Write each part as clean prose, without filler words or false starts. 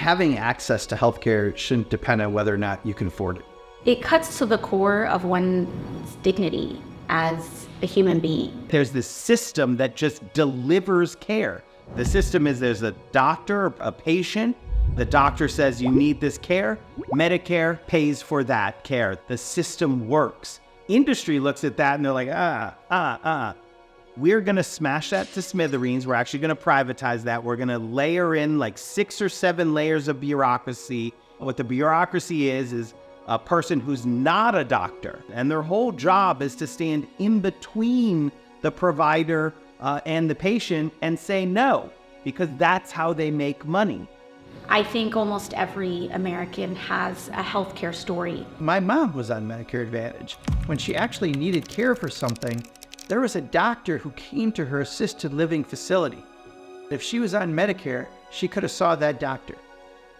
having access to healthcare shouldn't depend on whether or not you can afford it. It cuts to the core of one's dignity as a human being. There's this system that just delivers care. The system is there's a doctor, a patient. The doctor says you need this care. Medicare pays for that care. The system works. Industry looks at that and they're like, we're going to smash that to smithereens. We're actually going to privatize that. We're going to layer in like 6 or 7 layers of bureaucracy. What the bureaucracy is a person who's not a doctor. And their whole job is to stand in between the provider and the patient and say no, because that's how they make money. I think almost every American has a healthcare story. My mom was on Medicare Advantage. When she actually needed care for something, there was a doctor who came to her assisted living facility. If she was on Medicare, she could have saw that doctor.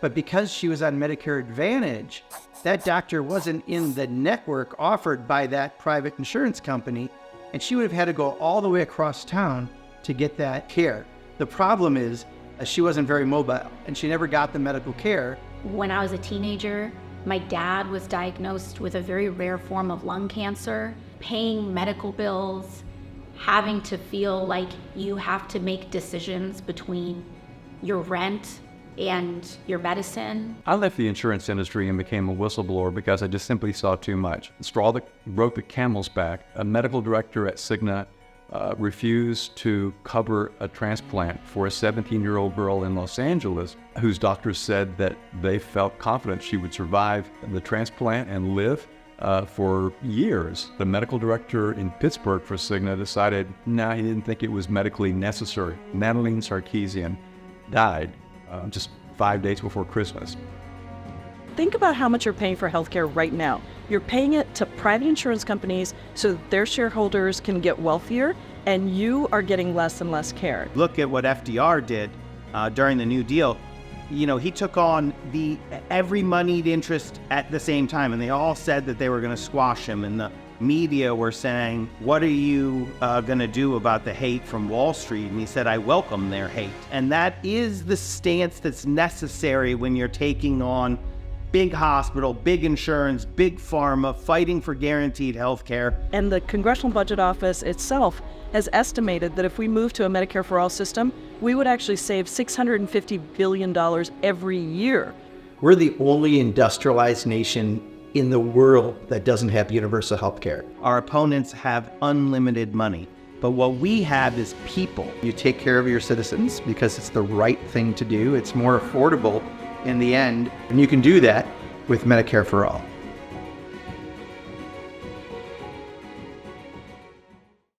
But because she was on Medicare Advantage, that doctor wasn't in the network offered by that private insurance company, and she would have had to go all the way across town to get that care. The problem is, she wasn't very mobile, and she never got the medical care. When I was a teenager, my dad was diagnosed with a very rare form of lung cancer. Paying medical bills, having to feel like you have to make decisions between your rent and your medicine. I left the insurance industry and became a whistleblower because I just simply saw too much. The straw that broke the camel's back. A medical director at Cigna refused to cover a transplant for a 17-year-old girl in Los Angeles whose doctors said that they felt confident she would survive the transplant and live for years. The medical director in Pittsburgh for Cigna decided, no, he didn't think it was medically necessary. Natalie Sarkeesian died just 5 days before Christmas. Think about how much you're paying for healthcare right now. You're paying it to private insurance companies so that their shareholders can get wealthier, and you are getting less and less care. Look at what FDR did during the New Deal. You know, he took on every moneyed interest at the same time, and they all said that they were going to squash him. And the media were saying, what are you going to do about the hate from Wall Street? And he said, I welcome their hate. And that is the stance that's necessary when you're taking on big hospital, big insurance, big pharma, fighting for guaranteed health care. And the Congressional Budget Office itself has estimated that if we move to a Medicare for All system, we would actually save $650 billion every year. We're the only industrialized nation in the world that doesn't have universal health care. Our opponents have unlimited money, but what we have is people. You take care of your citizens because it's the right thing to do. It's more affordable in the end, and you can do that with Medicare for All.